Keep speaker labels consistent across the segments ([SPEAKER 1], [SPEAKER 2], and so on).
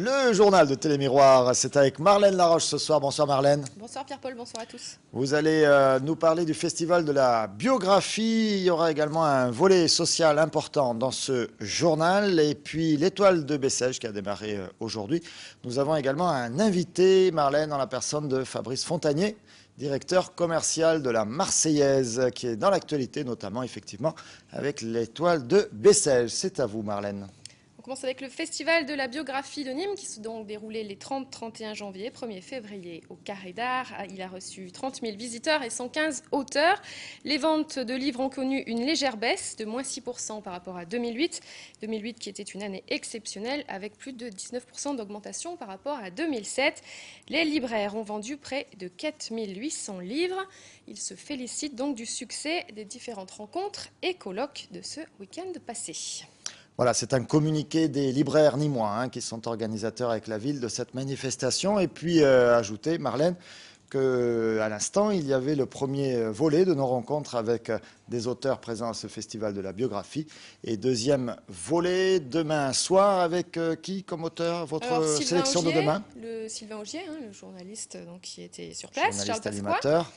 [SPEAKER 1] Le journal de Télémiroir, c'est avec Marlène Laroche ce soir. Bonsoir Marlène.
[SPEAKER 2] Bonsoir Pierre-Paul, bonsoir à tous.
[SPEAKER 1] Vous allez nous parler du festival de la biographie. Il y aura également un volet social important dans ce journal. Et puis l'étoile de Bessèges qui a démarré aujourd'hui. Nous avons également un invité, Marlène, en la personne de Fabrice Fontanier, directeur commercial de la Marseillaise, qui est dans l'actualité, notamment effectivement avec l'étoile de Bessèges. C'est à vous Marlène.
[SPEAKER 2] On commence avec le festival de la biographie de Nîmes qui s'est donc déroulé les 30-31 janvier, 1er février au Carré d'Art. Il a reçu 30 000 visiteurs et 115 auteurs. Les ventes de livres ont connu une légère baisse de moins 6% par rapport à 2008. 2008 qui était une année exceptionnelle avec plus de 19% d'augmentation par rapport à 2007. Les libraires ont vendu près de 4 800 livres. Ils se félicitent donc du succès des différentes rencontres et colloques de ce week-end passé.
[SPEAKER 1] Voilà, c'est un communiqué des libraires nîmois qui sont organisateurs avec la ville de cette manifestation. Et puis, ajouter, Marlène, qu'à l'instant, il y avait le premier volet de nos rencontres avec des auteurs présents à ce festival de la biographie. Et deuxième volet, demain soir, avec qui comme auteur, votre sélection
[SPEAKER 2] Augier,
[SPEAKER 1] de demain?
[SPEAKER 2] Sylvain Augier, le journaliste qui était sur place,
[SPEAKER 1] Journaliste
[SPEAKER 2] Charles
[SPEAKER 1] animateur.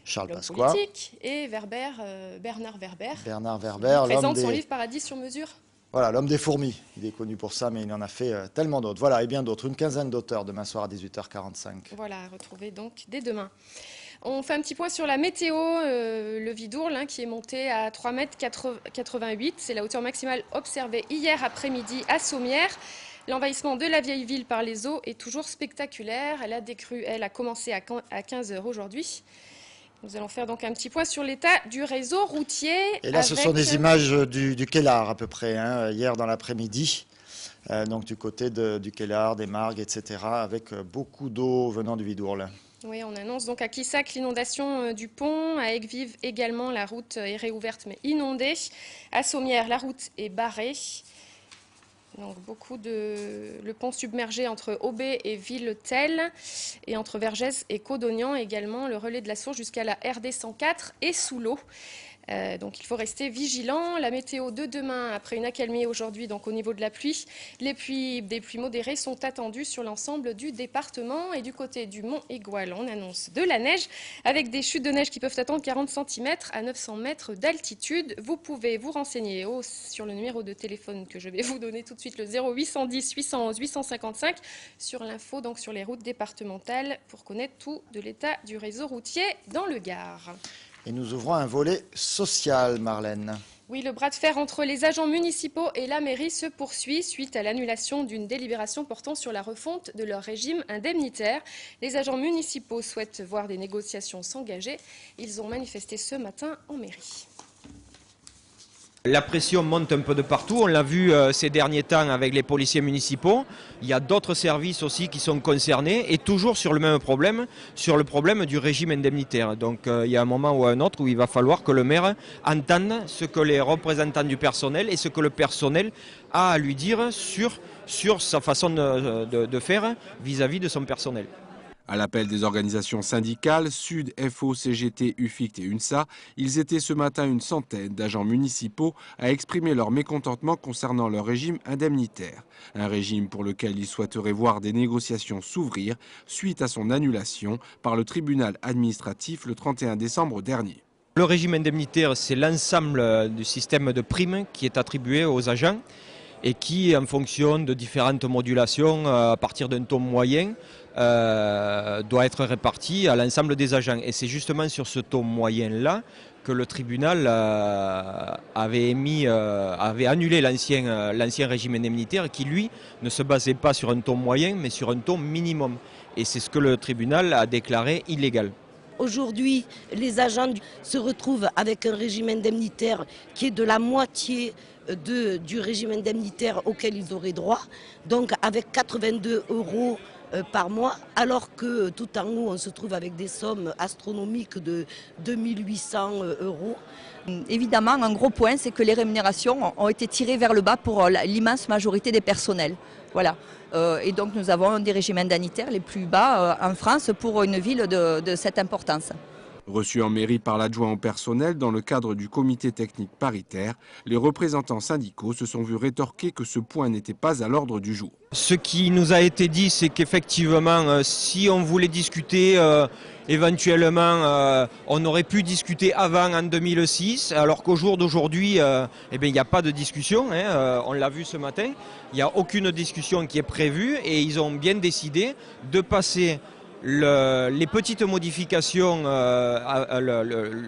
[SPEAKER 1] Charles Pasqua.
[SPEAKER 2] Politique, et Bernard Werber.
[SPEAKER 1] Bernard Werber,
[SPEAKER 2] qui présente son livre Paradis sur mesure.
[SPEAKER 1] Voilà, l'homme des fourmis. Il est connu pour ça, mais il en a fait tellement d'autres. Voilà, et bien d'autres. Une quinzaine d'auteurs demain soir à 18h45.
[SPEAKER 2] Voilà, à retrouver donc dès demain. On fait un petit point sur la météo. Le Vidourle qui est monté à 3,88 m. C'est la hauteur maximale observée hier après-midi à Sommières. L'envahissement de la vieille ville par les eaux est toujours spectaculaire. La décrue, elle, a commencé à 15 h aujourd'hui. Nous allons faire donc un petit point sur l'état du réseau routier.
[SPEAKER 1] Et là, ce sont des images du Kellar à peu près, hier dans l'après-midi. Donc du côté du Kellar, des Margues, etc. Avec beaucoup d'eau venant du Vidourle.
[SPEAKER 2] Oui, on annonce donc à Quissac l'inondation du pont. À Aigues-Vives également, la route est réouverte mais inondée. À Sommières, la route est barrée. Donc le pont submergé entre Aubé et Villetel et entre Vergès et Codognan également. Le relais de la Source jusqu'à la RD 104 est sous l'eau. Donc il faut rester vigilant. La météo de demain, après une accalmie aujourd'hui, donc au niveau de la pluie, des pluies modérées sont attendues sur l'ensemble du département. Et du côté du Mont Aigual, on annonce de la neige avec des chutes de neige qui peuvent attendre 40 cm à 900 mètres d'altitude. Vous pouvez vous renseigner sur le numéro de téléphone que je vais vous donner tout de suite, le 0810 811 855, sur l'info, donc sur les routes départementales, pour connaître tout de l'état du réseau routier dans le Gard.
[SPEAKER 1] Et nous ouvrons un volet social, Marlène.
[SPEAKER 2] Oui, le bras de fer entre les agents municipaux et la mairie se poursuit suite à l'annulation d'une délibération portant sur la refonte de leur régime indemnitaire. Les agents municipaux souhaitent voir des négociations s'engager. Ils ont manifesté ce matin en mairie.
[SPEAKER 3] La pression monte un peu de partout, on l'a vu ces derniers temps avec les policiers municipaux. Il y a d'autres services aussi qui sont concernés et toujours sur le même problème, sur le problème du régime indemnitaire. Donc il y a un moment ou un autre où il va falloir que le maire entende ce que les représentants du personnel et ce que le personnel a à lui dire sur sa façon de faire vis-à-vis de son personnel.
[SPEAKER 4] À l'appel des organisations syndicales, Sud, FO, CGT, UFICT et UNSA, ils étaient ce matin une centaine d'agents municipaux à exprimer leur mécontentement concernant leur régime indemnitaire. Un régime pour lequel ils souhaiteraient voir des négociations s'ouvrir suite à son annulation par le tribunal administratif le 31 décembre dernier.
[SPEAKER 3] Le régime indemnitaire, c'est l'ensemble du système de primes qui est attribué aux agents et qui, en fonction de différentes modulations à partir d'un taux moyen, doit être réparti à l'ensemble des agents. Et c'est justement sur ce taux moyen-là que le tribunal avait annulé l'ancien régime indemnitaire qui, lui, ne se basait pas sur un taux moyen, mais sur un taux minimum. Et c'est ce que le tribunal a déclaré illégal.
[SPEAKER 5] Aujourd'hui, les agents se retrouvent avec un régime indemnitaire qui est de la moitié du régime indemnitaire auquel ils auraient droit, donc avec 82 € par mois, alors que tout en haut, on se trouve avec des sommes astronomiques de 2800 €.
[SPEAKER 6] Évidemment, un gros point, c'est que les rémunérations ont été tirées vers le bas pour l'immense majorité des personnels. Voilà. Et donc nous avons un des régimes indemnitaires les plus bas en France pour une ville de cette importance.
[SPEAKER 4] Reçus en mairie par l'adjoint au personnel dans le cadre du comité technique paritaire, les représentants syndicaux se sont vus rétorquer que ce point n'était pas à l'ordre du jour.
[SPEAKER 3] Ce qui nous a été dit, c'est qu'effectivement, si on voulait discuter, éventuellement, on aurait pu discuter avant, en 2006, alors qu'au jour d'aujourd'hui, il n'y a pas de discussion, on l'a vu ce matin, il n'y a aucune discussion qui est prévue et ils ont bien décidé de passer les petites modifications,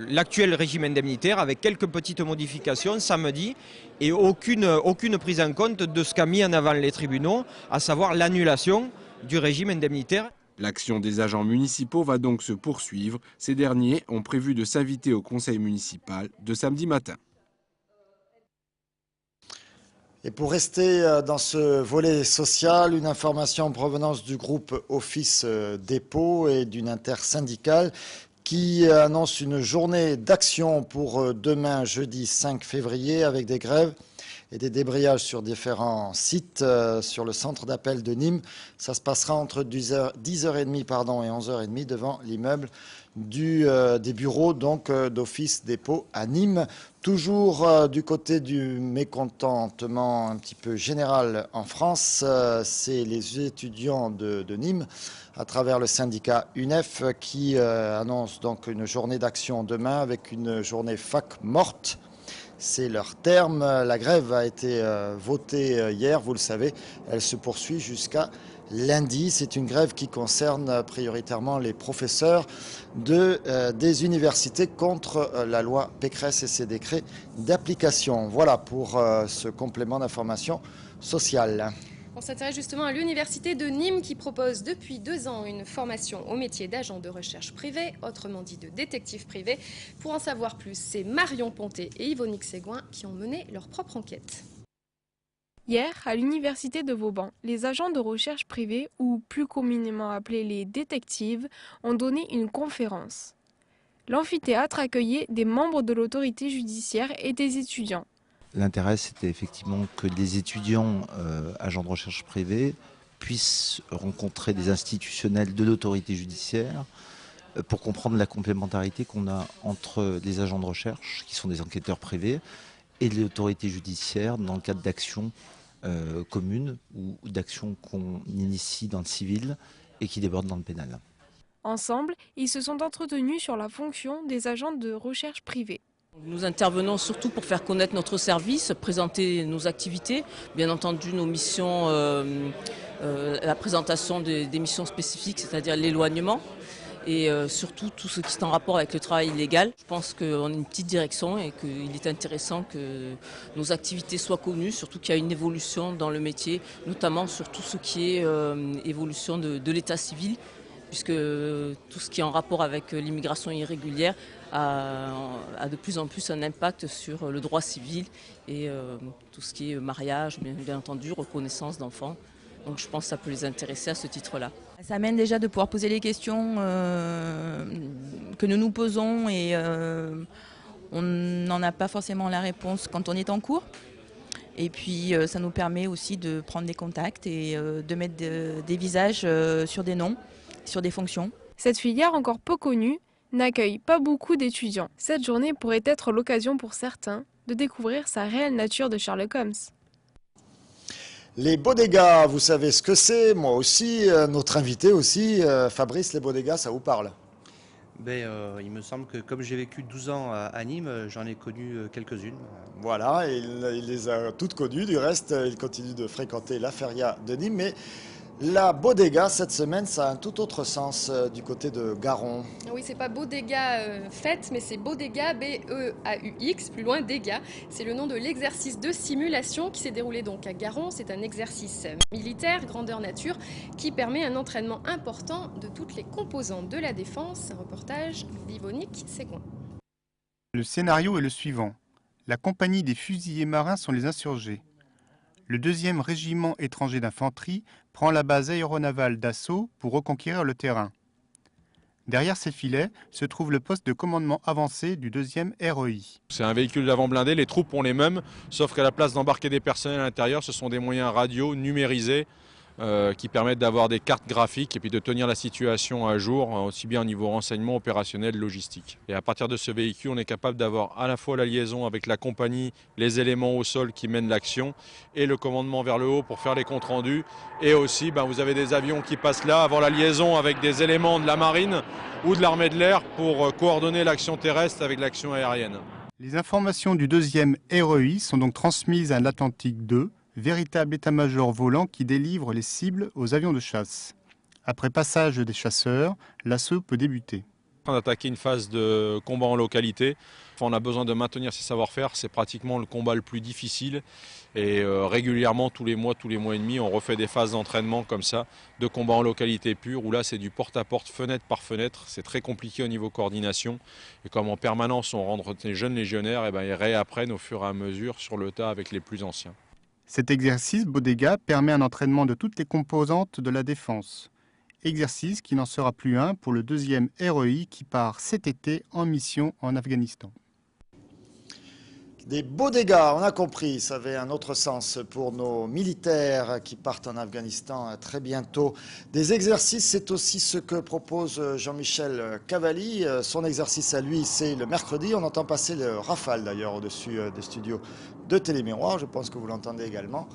[SPEAKER 3] l'actuel régime indemnitaire avec quelques petites modifications samedi et aucune prise en compte de ce qu'a mis en avant les tribunaux, à savoir l'annulation du régime indemnitaire.
[SPEAKER 4] L'action des agents municipaux va donc se poursuivre. Ces derniers ont prévu de s'inviter au conseil municipal de samedi matin.
[SPEAKER 1] Et pour rester dans ce volet social, une information en provenance du groupe Office Dépôt et d'une intersyndicale qui annonce une journée d'action pour demain, jeudi 5 février, avec des grèves et des débrayages sur différents sites sur le centre d'appel de Nîmes. Ça se passera entre 10h30 et 11h30 devant l'immeuble des bureaux d'Office Dépôt à Nîmes. Toujours du côté du mécontentement un petit peu général en France, c'est les étudiants de Nîmes à travers le syndicat UNEF qui annonce donc une journée d'action demain avec une journée fac morte. C'est leur terme. La grève a été votée hier, vous le savez. Elle se poursuit jusqu'à lundi. C'est une grève qui concerne prioritairement les professeurs des universités contre la loi Pécresse et ses décrets d'application. Voilà pour ce complément d'information sociale.
[SPEAKER 2] On s'intéresse justement à l'université de Nîmes qui propose depuis 2 ans une formation au métier d'agent de recherche privé, autrement dit de détective privé. Pour en savoir plus, c'est Marion Ponté et Yvonique Séguin qui ont mené leur propre enquête.
[SPEAKER 7] Hier, à l'université de Vauban, les agents de recherche privés, ou plus communément appelés les détectives, ont donné une conférence. L'amphithéâtre accueillait des membres de l'autorité judiciaire et des étudiants.
[SPEAKER 8] L'intérêt, c'était effectivement que les étudiants agents de recherche privée puissent rencontrer des institutionnels de l'autorité judiciaire pour comprendre la complémentarité qu'on a entre les agents de recherche, qui sont des enquêteurs privés, et l'autorité judiciaire dans le cadre d'actions communes ou d'actions qu'on initie dans le civil et qui débordent dans le pénal.
[SPEAKER 7] Ensemble, ils se sont entretenus sur la fonction des agents de recherche privés.
[SPEAKER 9] Nous intervenons surtout pour faire connaître notre service, présenter nos activités, bien entendu nos missions, la présentation des missions spécifiques, c'est-à-dire l'éloignement, et surtout tout ce qui est en rapport avec le travail illégal. Je pense qu'on a une petite direction et qu'il est intéressant que nos activités soient connues, surtout qu'il y a une évolution dans le métier, notamment sur tout ce qui est évolution de l'état civil, puisque tout ce qui est en rapport avec l'immigration irrégulière a de plus en plus un impact sur le droit civil et tout ce qui est mariage, bien entendu, reconnaissance d'enfants. Donc je pense que ça peut les intéresser à ce titre-là.
[SPEAKER 6] Ça amène déjà de pouvoir poser les questions que nous nous posons et on n'en a pas forcément la réponse quand on est en cours. Et puis ça nous permet aussi de prendre des contacts et de mettre des visages sur des noms, sur des fonctions.
[SPEAKER 7] Cette filière encore peu connue n'accueille pas beaucoup d'étudiants. Cette journée pourrait être l'occasion pour certains de découvrir sa réelle nature de Sherlock Holmes.
[SPEAKER 1] Les bodegas, vous savez ce que c'est, moi aussi, notre invité aussi. Fabrice, les bodegas, ça vous parle?
[SPEAKER 10] Il me semble que comme j'ai vécu 12 ans à Nîmes, j'en ai connu quelques-unes.
[SPEAKER 1] Voilà, il les a toutes connues. Du reste, il continue de fréquenter la feria de Nîmes. Mais la bodega, cette semaine, ça a un tout autre sens du côté de Garon.
[SPEAKER 2] Oui, c'est pas bodega fête, mais c'est bodega, B-E-A-U-X, plus loin dégâts. C'est le nom de l'exercice de simulation qui s'est déroulé donc à Garon. C'est un exercice militaire, grandeur nature, qui permet un entraînement important de toutes les composantes de la défense. Un reportage d'Yvonique Séguin.
[SPEAKER 11] Le scénario est le suivant. La compagnie des fusiliers marins sont les insurgés. Le 2e régiment étranger d'infanterie prend la base aéronavale d'assaut pour reconquérir le terrain. Derrière ces filets se trouve le poste de commandement avancé du 2e REI.
[SPEAKER 12] C'est un véhicule d'avant blindé, les troupes ont les mêmes, sauf qu'à la place d'embarquer des personnels à l'intérieur, ce sont des moyens radio numérisés qui permettent d'avoir des cartes graphiques et puis de tenir la situation à jour, aussi bien au niveau renseignement, opérationnel, logistique. Et à partir de ce véhicule, on est capable d'avoir à la fois la liaison avec la compagnie, les éléments au sol qui mènent l'action et le commandement vers le haut pour faire les comptes rendus. Et aussi, vous avez des avions qui passent là avant la liaison avec des éléments de la marine ou de l'armée de l'air pour coordonner l'action terrestre avec l'action aérienne.
[SPEAKER 11] Les informations du deuxième REI sont donc transmises à l'Atlantique 2, véritable état-major volant qui délivre les cibles aux avions de chasse. Après passage des chasseurs, l'assaut peut débuter.
[SPEAKER 12] On a attaqué une phase de combat en localité. On a besoin de maintenir ses savoir-faire, c'est pratiquement le combat le plus difficile. Et régulièrement, tous les mois et demi, on refait des phases d'entraînement comme ça, de combat en localité pure, où là c'est du porte-à-porte, fenêtre par fenêtre. C'est très compliqué au niveau coordination. Et comme en permanence on rentre les jeunes légionnaires, ils réapprennent au fur et à mesure sur le tas avec les plus anciens.
[SPEAKER 11] Cet exercice Bodega permet un entraînement de toutes les composantes de la défense. Exercice qui n'en sera plus un pour le deuxième REI qui part cet été en mission en Afghanistan.
[SPEAKER 1] Des beaux dégâts, on a compris, ça avait un autre sens pour nos militaires qui partent en Afghanistan très bientôt. Des exercices, c'est aussi ce que propose Jean-Michel Cavalli. Son exercice à lui, c'est le mercredi. On entend passer le Rafale d'ailleurs au-dessus des studios de Télémiroir. Je pense que vous l'entendez également.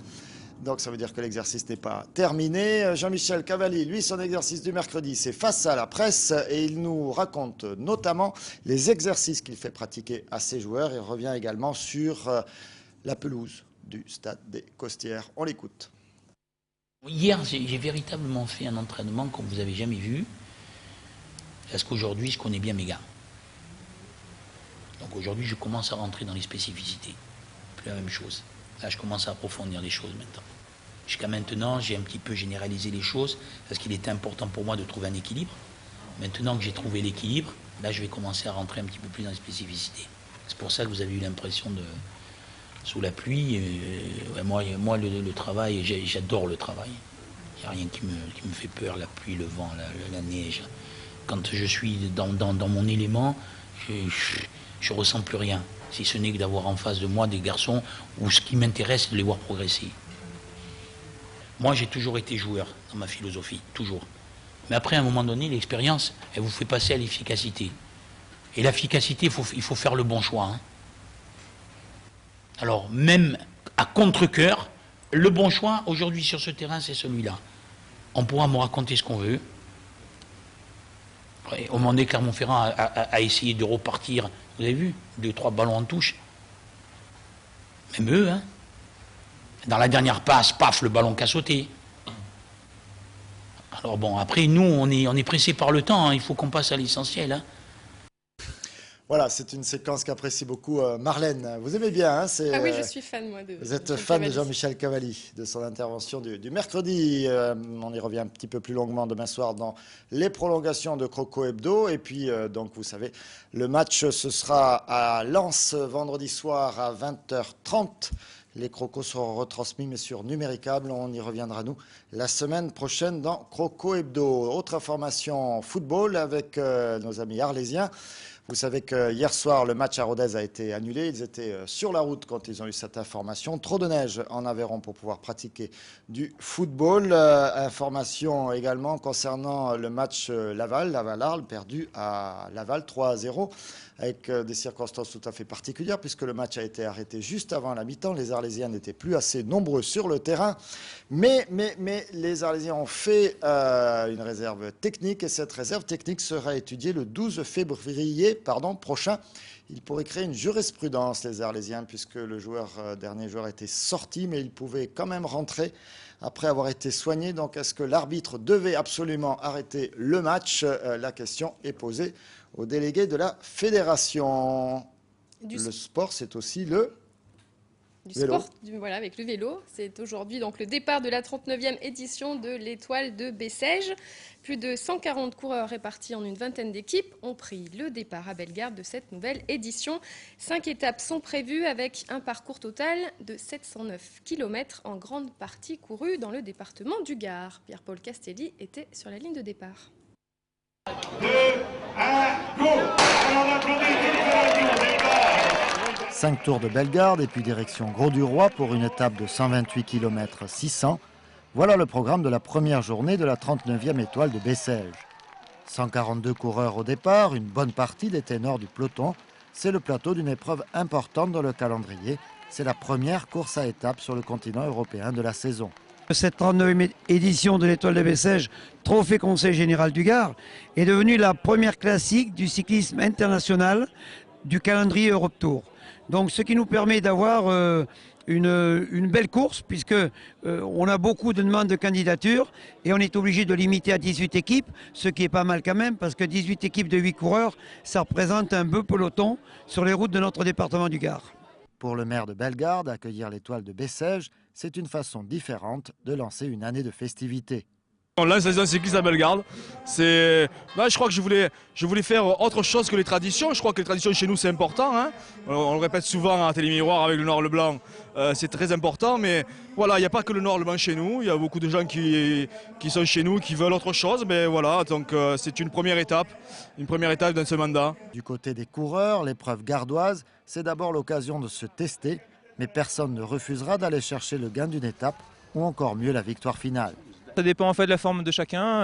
[SPEAKER 1] Donc ça veut dire que l'exercice n'est pas terminé. Jean-Michel Cavalli, lui, son exercice du mercredi, c'est face à la presse et il nous raconte notamment les exercices qu'il fait pratiquer à ses joueurs. Il revient également sur la pelouse du stade des Costières. On l'écoute.
[SPEAKER 13] Hier, j'ai véritablement fait un entraînement comme vous n'avez jamais vu, parce qu'aujourd'hui, je connais bien mes gars. Donc aujourd'hui, je commence à rentrer dans les spécificités. Plus la même chose. Là, je commence à approfondir les choses maintenant. Jusqu'à maintenant, j'ai un petit peu généralisé les choses parce qu'il était important pour moi de trouver un équilibre. Maintenant que j'ai trouvé l'équilibre, là, je vais commencer à rentrer un petit peu plus dans les spécificités. C'est pour ça que vous avez eu l'impression de sous la pluie. Moi, le travail, j'adore le travail. Il n'y a rien qui me fait peur, la pluie, le vent, la neige. Quand je suis dans mon élément, je ressens plus rien. Si ce n'est que d'avoir en face de moi des garçons où ce qui m'intéresse, c'est de les voir progresser. Moi, j'ai toujours été joueur dans ma philosophie, toujours. Mais après, à un moment donné, l'expérience, elle vous fait passer à l'efficacité. Et l'efficacité, il faut faire le bon choix. Hein. Alors, même à contre-cœur, le bon choix, aujourd'hui, sur ce terrain, c'est celui-là. On pourra me raconter ce qu'on veut. Au moment donné, Clermont-Ferrand a essayé de repartir, vous avez vu, 2-3 ballons en touche. Même eux, hein. Dans la dernière passe, paf, le ballon qui a sauté. Alors bon, après, nous, on est pressé par le temps, hein. Il faut qu'on passe à l'essentiel. Hein.
[SPEAKER 1] Voilà, c'est une séquence qu'apprécie beaucoup Marlène. Vous aimez bien, hein,
[SPEAKER 2] ah oui, je suis fan, moi.
[SPEAKER 1] Vous êtes fan de Jean-Michel Cavalli, de son intervention du mercredi. On y revient un petit peu plus longuement demain soir dans les prolongations de Croco Hebdo. Et puis, donc, vous savez, le match, ce sera à Lens vendredi soir à 20h30. Les crocos seront retransmis, mais sur Numéricable. On y reviendra, nous, la semaine prochaine dans Croco Hebdo. Autre information football avec nos amis arlésiens. Vous savez que hier soir, le match à Rodez a été annulé. Ils étaient sur la route quand ils ont eu cette information. Trop de neige en Aveyron pour pouvoir pratiquer du football. Information également concernant le match Laval-Arles, perdu à Laval 3-0, avec des circonstances tout à fait particulières, puisque le match a été arrêté juste avant la mi-temps. Les Arlésiens n'étaient plus assez nombreux sur le terrain. Mais les Arlésiens ont fait une réserve technique, et cette réserve technique sera étudiée le 12 février prochain. Il pourrait créer une jurisprudence, les Arlésiens, puisque le dernier joueur était sorti, mais il pouvait quand même rentrer après avoir été soigné. Donc, est-ce que l'arbitre devait absolument arrêter le match? La question est posée aux délégués de la fédération. Le sport, c'est aussi le vélo.
[SPEAKER 2] Sport, voilà, avec le vélo. C'est aujourd'hui donc le départ de la 39e édition de l'Étoile de Bessèges. Plus de 140 coureurs répartis en une vingtaine d'équipes ont pris le départ à Bellegarde de cette nouvelle édition. 5 étapes sont prévues avec un parcours total de 709 km, en grande partie couru dans le département du Gard. Pierre-Paul Castelli était sur la ligne de départ.
[SPEAKER 14] 2, 1, go! Alors on applaudit Bellegarde.
[SPEAKER 1] 5 tours de Bellegarde et puis direction Grau-du-Roi pour une étape de 128 km 600. Voilà le programme de la première journée de la 39e étoile de Bessèges. 142 coureurs au départ, une bonne partie des ténors du peloton. C'est le plateau d'une épreuve importante dans le calendrier. C'est la première course à étapes sur le continent européen de la saison.
[SPEAKER 15] Cette 39e édition de l'Étoile de Bessèges, Trophée Conseil Général du Gard, est devenue la première classique du cyclisme international du calendrier Europe Tour. Donc ce qui nous permet d'avoir une belle course, puisque on a beaucoup de demandes de candidature et on est obligé de limiter à 18 équipes, ce qui est pas mal quand même, parce que 18 équipes de 8 coureurs, ça représente un beau peloton sur les routes de notre département du Gard.
[SPEAKER 1] Pour le maire de Bellegarde, accueillir l'Étoile de Bessèges, c'est une façon différente de lancer une année de festivités.
[SPEAKER 16] On lance la saison cycliste à Bellegarde. Je crois que je voulais faire autre chose que les traditions. Je crois que les traditions chez nous c'est important. Hein. On le répète souvent à Télémiroir avec le Noir et le Blanc. C'est très important. Mais voilà, il n'y a pas que le Noir et le Blanc chez nous. Il y a beaucoup de gens qui sont chez nous, qui veulent autre chose. Mais voilà, donc c'est une première étape dans ce mandat.
[SPEAKER 1] Du côté des coureurs, l'épreuve gardoise, c'est d'abord l'occasion de se tester. Mais personne ne refusera d'aller chercher le gain d'une étape ou encore mieux la victoire finale.
[SPEAKER 17] Ça dépend en fait de la forme de chacun.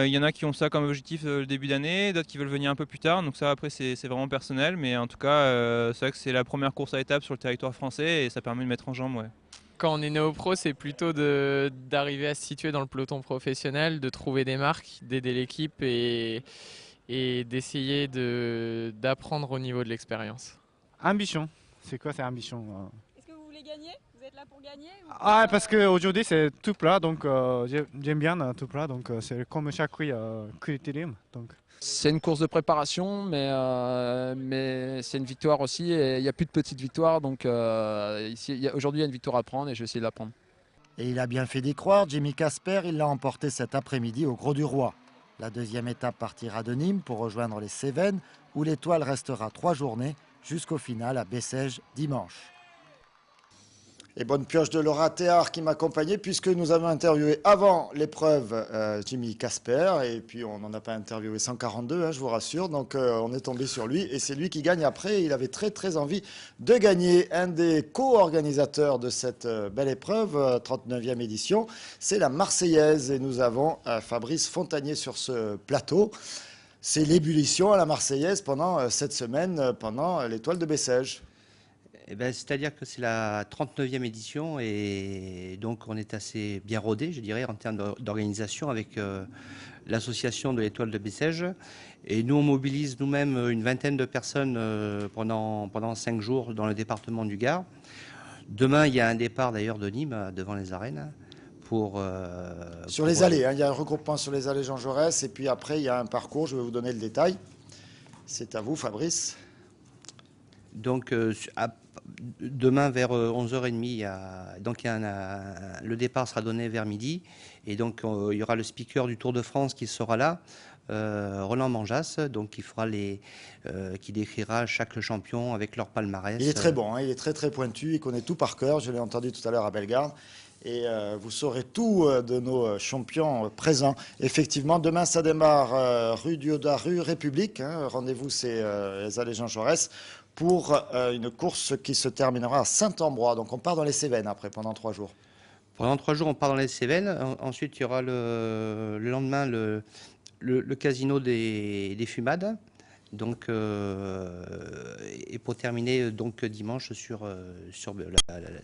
[SPEAKER 17] Il y en a qui ont ça comme objectif le début d'année, d'autres qui veulent venir un peu plus tard. Donc ça après c'est vraiment personnel, mais en tout cas c'est vrai que c'est la première course à étapes sur le territoire français et ça permet de mettre en jambe. Ouais.
[SPEAKER 18] Quand on est néo-pro, c'est plutôt d'arriver à se situer dans le peloton professionnel, de trouver des marques, d'aider l'équipe et d'essayer d'apprendre au niveau de l'expérience.
[SPEAKER 19] Ambition. C'est quoi cette ambition?
[SPEAKER 20] Est-ce que vous voulez gagner? Vous êtes là pour gagner
[SPEAKER 19] Ah, parce qu'aujourd'hui c'est tout plat, donc j'aime bien tout plat, donc c'est comme chaque critérium.
[SPEAKER 21] C'est une course de préparation, mais c'est une victoire aussi, et il n'y a plus de petites victoires, donc aujourd'hui il y a une victoire à prendre et je vais essayer de la prendre.
[SPEAKER 1] Et il a bien fait d'y croire, Jimmy Casper, il l'a emporté cet après-midi au Gros du Roi. La deuxième étape partira de Nîmes pour rejoindre les Cévennes, où l'étoile restera 3 journées, jusqu'au final à Bessèges dimanche. Et bonne pioche de Laura Théard qui m'accompagnait, puisque nous avons interviewé avant l'épreuve Jimmy Casper, et puis on n'en a pas interviewé 142, je vous rassure, donc on est tombé sur lui, et c'est lui qui gagne après. Il avait très envie de gagner. Un des co-organisateurs de cette belle épreuve, 39e édition, c'est la Marseillaise, et nous avons Fabrice Fontanier sur ce plateau. C'est l'ébullition à la Marseillaise pendant cette semaine, pendant l'Étoile de Bessèges.
[SPEAKER 10] C'est-à-dire que c'est la 39e édition et donc on est assez bien rodé, je dirais, en termes d'organisation avec l'association de l'Étoile de Bessèges. Et nous, on mobilise nous-mêmes une vingtaine de personnes pendant 5 jours dans le département du Gard. Demain, il y a un départ d'ailleurs de Nîmes devant les arènes.
[SPEAKER 1] Sur les allées, il y a un regroupement sur les allées Jean Jaurès et puis après il y a un parcours, je vais vous donner le détail. C'est à vous Fabrice.
[SPEAKER 10] Donc demain vers 11h30, le départ sera donné vers midi et donc il y aura le speaker du Tour de France qui sera là, Roland Manjas, donc qui décrira chaque champion avec leur palmarès.
[SPEAKER 1] Il est très bon, il est très pointu, il connaît tout par cœur, je l'ai entendu tout à l'heure à Bellegarde. Et vous saurez tout de nos champions présents. Effectivement, demain, ça démarre rue Diodat, rue République. Rendez-vous, c'est les allées Jean Jaurès pour une course qui se terminera à Saint-Ambrois. Donc, on part dans les Cévennes après, pendant 3 jours.
[SPEAKER 10] Pendant 3 jours, on part dans les Cévennes. Ensuite, il y aura le lendemain le casino des Fumades. Donc, et pour terminer donc dimanche sur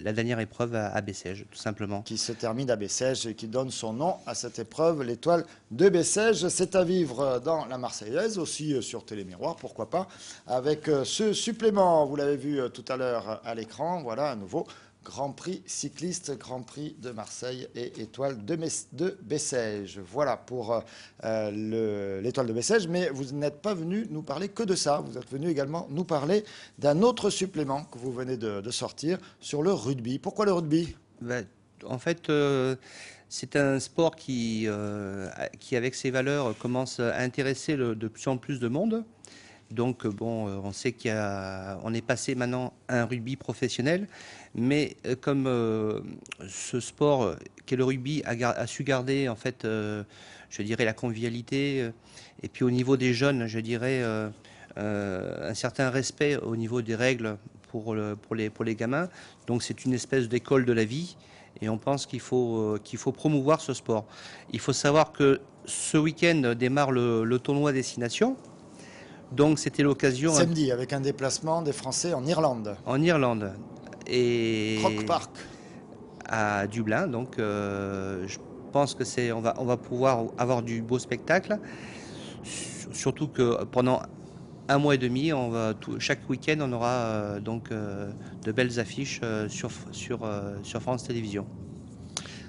[SPEAKER 10] la dernière épreuve à Bessèges, tout simplement.
[SPEAKER 1] Qui se termine à Bessèges et qui donne son nom à cette épreuve, l'Étoile de Bessèges. C'est à vivre dans la Marseillaise, aussi sur Télémiroir, pourquoi pas, avec ce supplément. Vous l'avez vu tout à l'heure à l'écran, voilà à nouveau. Grand Prix cycliste, Grand Prix de Marseille et Étoile de Bessèges. Voilà pour l'Étoile de Bessèges. Mais vous n'êtes pas venu nous parler que de ça. Vous êtes venu également nous parler d'un autre supplément que vous venez de sortir sur le rugby. Pourquoi le rugby?
[SPEAKER 10] En fait, c'est un sport qui, avec ses valeurs, commence à intéresser de plus en plus de monde. Donc, on sait qu'on est passé maintenant à un rugby professionnel, mais comme ce sport qu'est le rugby a su garder, en fait, je dirais, la convivialité, et puis au niveau des jeunes, je dirais, un certain respect au niveau des règles pour les gamins. Donc, c'est une espèce d'école de la vie. Et on pense qu'il faut promouvoir ce sport. Il faut savoir que ce week-end démarre le tournoi Destination. Donc c'était l'occasion...
[SPEAKER 1] Samedi, avec un déplacement des Français en Irlande.
[SPEAKER 10] En Irlande. Et
[SPEAKER 1] Croke Park.
[SPEAKER 10] À Dublin. Donc je pense que on va pouvoir avoir du beau spectacle. Surtout que pendant un mois et demi, chaque week-end, on aura de belles affiches sur France Télévisions.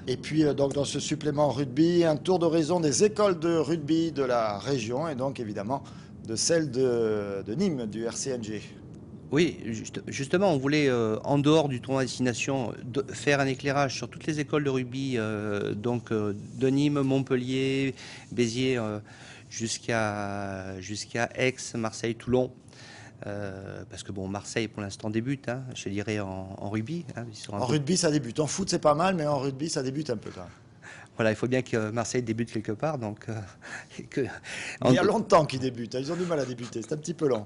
[SPEAKER 1] Et puis donc dans ce supplément rugby, un tour d'horizon des écoles de rugby de la région et donc évidemment de celle de Nîmes, du RCNG.
[SPEAKER 10] Oui, justement, on voulait, en dehors du tournoi Destination, faire un éclairage sur toutes les écoles de rugby, de Nîmes, Montpellier, Béziers, jusqu'à Aix, Marseille, Toulon. Parce que bon, Marseille pour l'instant débute, hein, je dirais en rugby. Hein,
[SPEAKER 1] en rugby ça débute, en foot c'est pas mal, mais en rugby ça débute un peu quand même.
[SPEAKER 10] Voilà, il faut bien que Marseille débute quelque part. Donc,
[SPEAKER 1] il y a longtemps qu'ils débutent, ils ont du mal à débuter, c'est un petit peu long.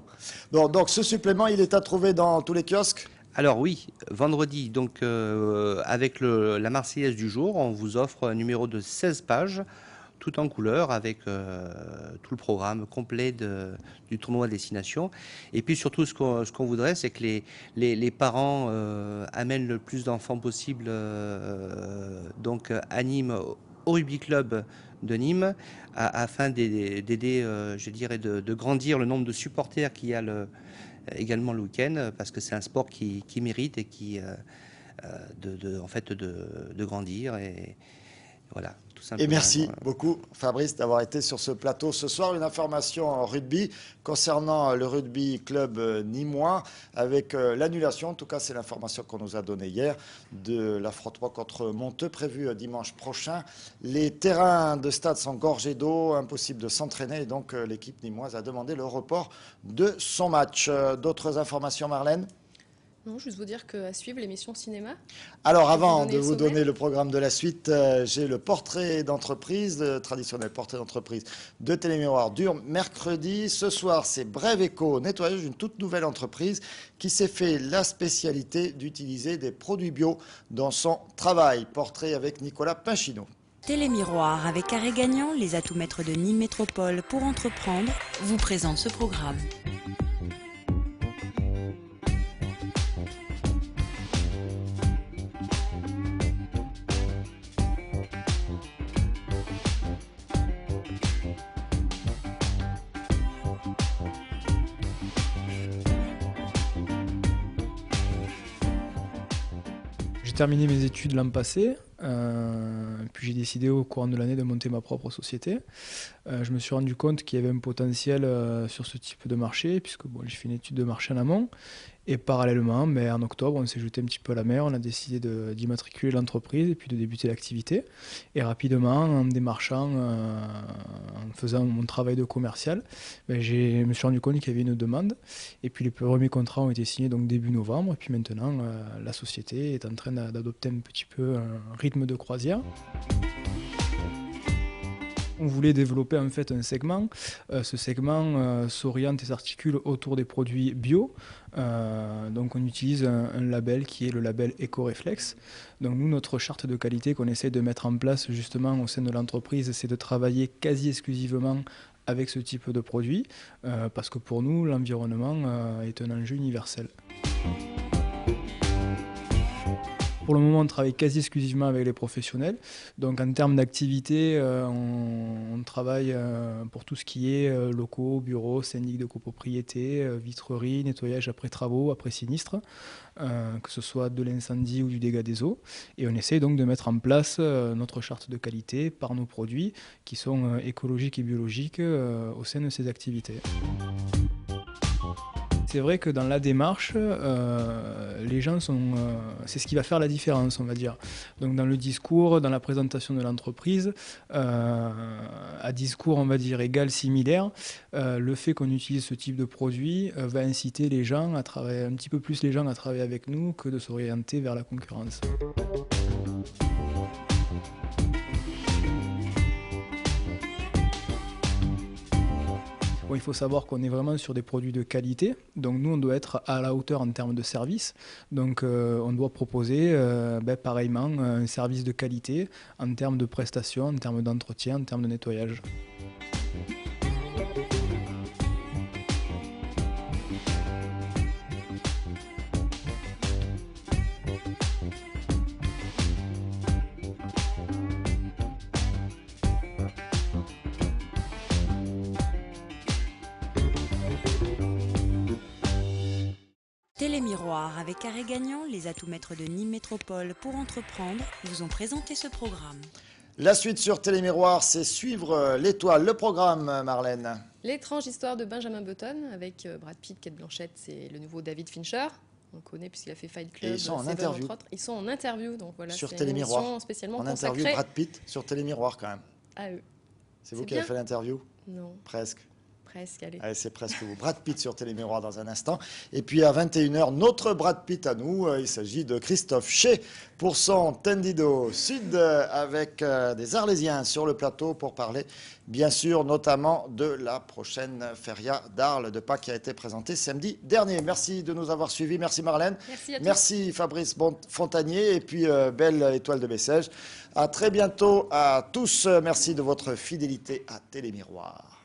[SPEAKER 1] Bon, donc ce supplément, il est à trouver dans tous les kiosques ?
[SPEAKER 10] Alors oui, vendredi, donc avec la Marseillaise du jour, on vous offre un numéro de 16 pages, tout en couleur, avec tout le programme complet du tournoi Destination. Et puis surtout, ce qu'on voudrait, c'est que les parents amènent le plus d'enfants possible à Nîmes, au rugby club de Nîmes, afin d'aider, je dirais, de grandir le nombre de supporters qu'il y a également le week-end, parce que c'est un sport qui mérite et qui de grandir. Et voilà.
[SPEAKER 1] Et merci beaucoup Fabrice d'avoir été sur ce plateau ce soir. Une information en rugby concernant le rugby club nîmois avec l'annulation, en tout cas c'est l'information qu'on nous a donnée hier, de l'affrontement contre Monteux prévu dimanche prochain. Les terrains de stade sont gorgés d'eau, impossible de s'entraîner et donc l'équipe nîmoise a demandé le report de son match. D'autres informations, Marlène ?
[SPEAKER 2] Non, juste vous dire qu'à suivre l'émission cinéma.
[SPEAKER 1] Alors avant de vous donner le programme de la suite, j'ai le portrait d'entreprise, le traditionnel portrait d'entreprise de Télémiroir dure mercredi. Ce soir, c'est Brève Éco Nettoyage, une toute nouvelle entreprise qui s'est fait la spécialité d'utiliser des produits bio dans son travail. Portrait avec Nicolas Pinchino.
[SPEAKER 5] Télémiroir avec Carré Gagnant, les atouts maîtres de Nîmes Métropole pour entreprendre, vous présente ce programme.
[SPEAKER 22] J'ai terminé mes études l'an passé, puis j'ai décidé au courant de l'année de monter ma propre société. Je me suis rendu compte qu'il y avait un potentiel sur ce type de marché, puisque bon, j'ai fait une étude de marché en amont. Et parallèlement, en octobre, on s'est jeté un petit peu à la mer, on a décidé d'immatriculer l'entreprise et puis de débuter l'activité. Et rapidement, en démarchant, en faisant mon travail de commercial, je me suis rendu compte qu'il y avait une demande. Et puis les premiers contrats ont été signés donc début novembre. Et puis maintenant, la société est en train d'adopter un petit peu un rythme de croisière. On voulait développer en fait un segment. Ce segment s'oriente et s'articule autour des produits bio. Donc on utilise un label qui est le label Eco-Reflex. Donc nous, notre charte de qualité qu'on essaie de mettre en place justement au sein de l'entreprise, c'est de travailler quasi exclusivement avec ce type de produit, parce que pour nous, l'environnement est un enjeu universel. Pour le moment, on travaille quasi exclusivement avec les professionnels. Donc en termes d'activité, on travaille pour tout ce qui est locaux, bureaux, syndic de copropriété, vitrerie, nettoyage après travaux, après sinistre, que ce soit de l'incendie ou du dégât des eaux. Et on essaie donc de mettre en place notre charte de qualité par nos produits qui sont écologiques et biologiques au sein de ces activités. C'est vrai que dans la démarche, les gens c'est ce qui va faire la différence, on va dire. Donc dans le discours, dans la présentation de l'entreprise, à discours, on va dire, égal, similaire, le fait qu'on utilise ce type de produit va inciter les gens à travailler, un petit peu plus les gens à travailler avec nous que de s'orienter vers la concurrence. Bon, il faut savoir qu'on est vraiment sur des produits de qualité, donc nous on doit être à la hauteur en termes de service, donc on doit proposer pareillement un service de qualité en termes de prestations, en termes d'entretien, en termes de nettoyage.
[SPEAKER 5] Télémiroir avec Carré Gagnant, les atouts maîtres de Nîmes Métropole pour entreprendre vous ont présenté ce programme.
[SPEAKER 1] La suite sur Télémiroir, c'est suivre l'étoile, le programme, Marlène.
[SPEAKER 2] L'étrange histoire de Benjamin Button avec Brad Pitt, Kate Blanchett, c'est le nouveau David Fincher. On le connaît puisqu'il a fait Fight Club.
[SPEAKER 1] Et ils sont en interview.
[SPEAKER 2] Ils sont en interview, donc voilà.
[SPEAKER 1] Sur
[SPEAKER 2] c'est
[SPEAKER 1] Télémiroir.
[SPEAKER 2] une émission spécialement
[SPEAKER 1] en
[SPEAKER 2] consacrée
[SPEAKER 1] interview, Brad Pitt sur Télémiroir quand même.
[SPEAKER 2] à eux.
[SPEAKER 1] C'est vous qui avez fait l'interview?
[SPEAKER 2] Non.
[SPEAKER 1] Presque.
[SPEAKER 2] Presque, allez.
[SPEAKER 1] Allez, c'est presque vous. Brad Pitt sur Télémiroir dans un instant. Et puis à 21h, notre Brad Pitt à nous. Il s'agit de Christophe Shea pour son Tendido Sud avec des Arlésiens sur le plateau pour parler, bien sûr, notamment de la prochaine feria d'Arles de Pâques qui a été présentée samedi dernier. Merci de nous avoir suivis. Merci Marlène.
[SPEAKER 2] Merci à tous.
[SPEAKER 1] Merci Fabrice Fontanier et puis belle étoile de Bessèges. À très bientôt à tous. Merci de votre fidélité à Télémiroir.